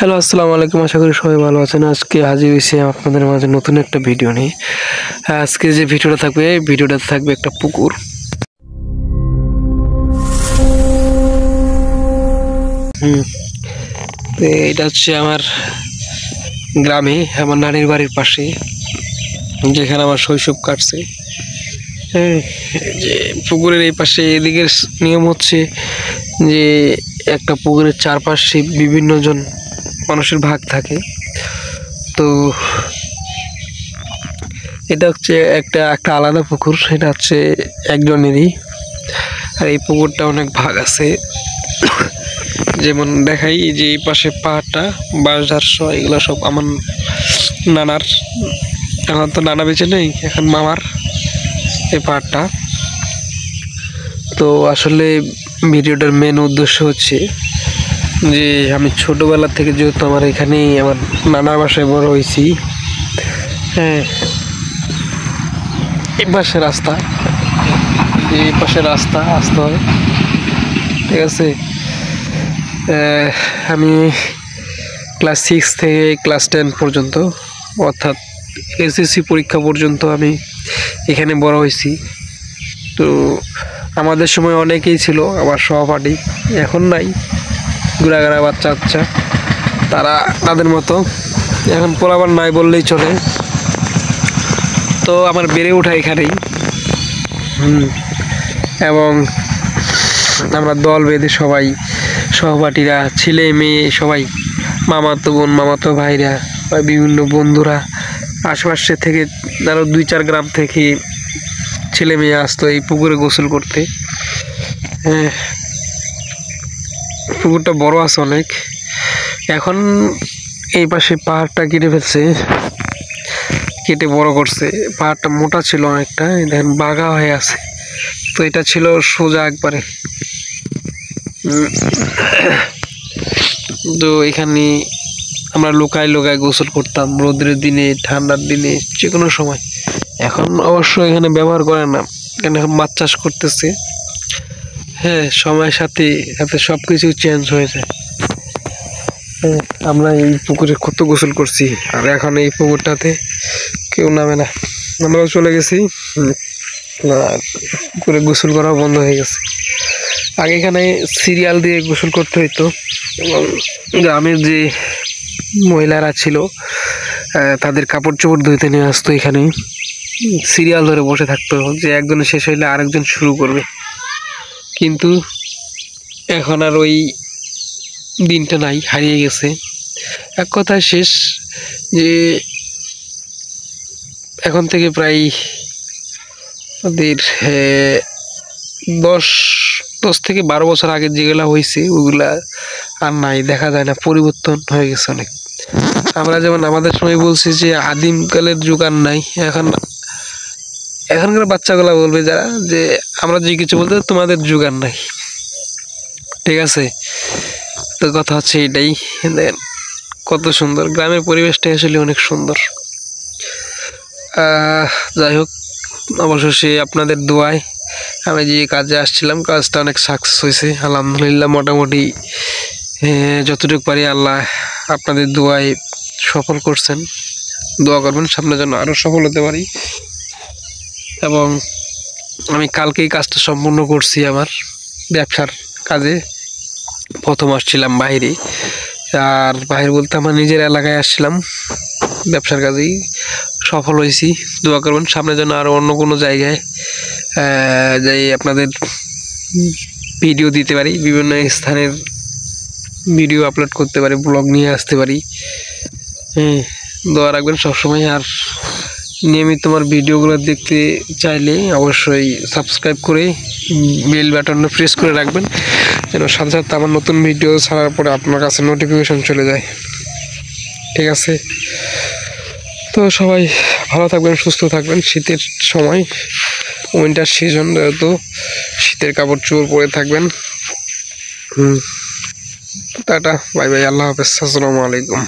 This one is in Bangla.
হ্যালো, আসসালামু আলাইকুম। আশা করি সবাই ভালো আছেন। আজকে হাজির হয়েছি আপনাদের মাঝে নতুন একটা ভিডিও নিয়ে। আজকে যে ভিডিওটা থাকবে, ভিডিওটাতে থাকবে একটা পুকুর। তো এটা হচ্ছে আমার গ্রামে, আমার নানির বাড়ির পাশে, যেখানে আমার শৈশব কাটছে। হ্যাঁ, যে পুকুরের এই পাশে এদিকের নিয়ম হচ্ছে যে একটা পুকুরের চারপাশে বিভিন্ন জন মানুষের ভাগ থাকে। তো এটা হচ্ছে একটা আলাদা পুকুর, সেটা হচ্ছে একজনেরই। আর এই পুকুরটা অনেক ভাগ আছে, যেমন দেখাই যে এই পাশে পাহাড়টা, বাঁশঝাড় সহ এগুলো সব আমার নানার। এখন তো নানা বেঁচে নেই, এখন মামার এই পাহাড়টা। তো আসলে ভিডিওটার মেন উদ্দেশ্য হচ্ছে যে আমি ছোটবেলা থেকে, যেহেতু আমার এখানেই আমার নানার বাসায় বড় হয়েছি। হ্যাঁ, এই পাশে রাস্তা, এই পাশে রাস্তা আসতে হয়, ঠিক আছে। আমি ক্লাস 6 থেকে ক্লাস 10 পর্যন্ত, অর্থাৎ এসএসসি পরীক্ষা পর্যন্ত আমি এখানে বড় হয়েছি। তো আমাদের সময় অনেকেই ছিল আমার সহপাঠী, এখন নাই, ঘোরাঘাড়া বাচ্চা তারা তাদের মতো এখন পোলাবার নাই বললেই চলে। তো আমার বেড়ে ওঠা এখানেই, এবং আমরা দল বেঁধে সবাই, সহপাঠীরা, ছেলে মেয়ে সবাই, মামাতো বোন, মামাতো ভাইরা বা বিভিন্ন বন্ধুরা আশেপাশে থেকে, আরও 2-4 গ্রাম থেকে ছেলে মেয়ে আসতো এই পুকুরে গোসল করতে। হ্যাঁ, পুকুরটা বড় আছে অনেক। এখন এই পাশে পাহাড়টা কেটে ফেলছে, কেটে বড় করছে। পাহাড়টা মোটা ছিল অনেকটা, দেখেন বাঁকা হয়ে আছে। তো এটা ছিল সোজা একবারে। তো এখানে আমরা লুকায় গোসল করতাম, রোদের দিনে, ঠান্ডার দিনে, যে কোনো সময়। এখন অবশ্য এখানে ব্যবহার করে না, কারণ এখন মাছ চাষ করতেছে। হ্যাঁ, সময়ের সাথে সাথে সব কিছু চেঞ্জ হয়ে যায়। হ্যাঁ, আমরা এই পুকুরে কত গোসল করছি, আর এখন এই পুকুরটাতে কেউ নামে না, আমরাও চলে গেছি। আর পুকুরে গোসল করা বন্ধ হয়ে গেছে। আগে এখানে সিরিয়াল দিয়ে গোসল করতে হইতো, এবং গ্রামের যে মহিলারা ছিল তাদের কাপড় চোপড় ধুইতে নিয়ে আসতো। এখানে সিরিয়াল ধরে বসে থাকতো, যে একজনের শেষ হইলে আরেকজন শুরু করবে। কিন্তু এখন আর ওই দিনটা নাই, হারিয়ে গেছে। এক কথায় শেষ, যে এখন থেকে প্রায় ওদের 10 থেকে 12 বছর আগে যেগুলা হয়েছে ওগুলা আর নাই, দেখা যায় না, পরিবর্তন হয়ে গেছে অনেক। আমরা যেমন আমাদের সময় বলছি যে আদিমকালের যুগ আর নাই, এখনকার বাচ্চাগুলা বলবে যারা, যে আমরা যে কিছু বলতে তোমাদের যুগ আর নাই, ঠিক আছে। তো কথা হচ্ছে এটাই। কত সুন্দর গ্রামের পরিবেশটা, আসলে অনেক সুন্দর। যাই হোক, অবশেষে আপনাদের দোয়ায় আমি যে কাজে আসছিলাম, কাজটা অনেক সাকসেস হয়েছে আলহামদুলিল্লাহ। মোটামুটি যতটুকু পারি আল্লাহ আপনাদের দোয়ায় সফল করছেন। দোয়া করবেন সামনের জন্য আরও সফল হতে পারি। এবং আমি কালকেই কাজটা সম্পূর্ণ করছি আমার ব্যবসার কাজে। প্রথম আসছিলাম বাইরে, আর বাইরে বলতে আমার নিজের এলাকায় আসছিলাম, ব্যবসার কাজেই সফল হয়েছি। দোয়া করবেন সামনের জন্য আরও অন্য কোনো জায়গায় যাই আপনাদের ভিডিও দিতে পারি, বিভিন্ন স্থানের ভিডিও আপলোড করতে পারি, ব্লগ নিয়ে আসতে পারি। হ্যাঁ, দোয়া রাখবেন সবসময়। আর নিয়মিত আমার ভিডিওগুলো দেখতে চাইলে অবশ্যই সাবস্ক্রাইব করে বেল বাটনটা প্রেস করে রাখবেন, যেন সাথে সাথে আমার নতুন ভিডিও ছাড়ার পরে আপনার কাছে নোটিফিকেশন চলে যায়, ঠিক আছে। তো সবাই ভালো থাকবেন, সুস্থ থাকবেন। শীতের সময়, উইন্টার সিজন, যেহেতু শীতের কাপড় চোপড় পরে থাকবেন। টাটা, বাই বাই, আল্লাহ হাফেজ, আসসালামু আলাইকুম।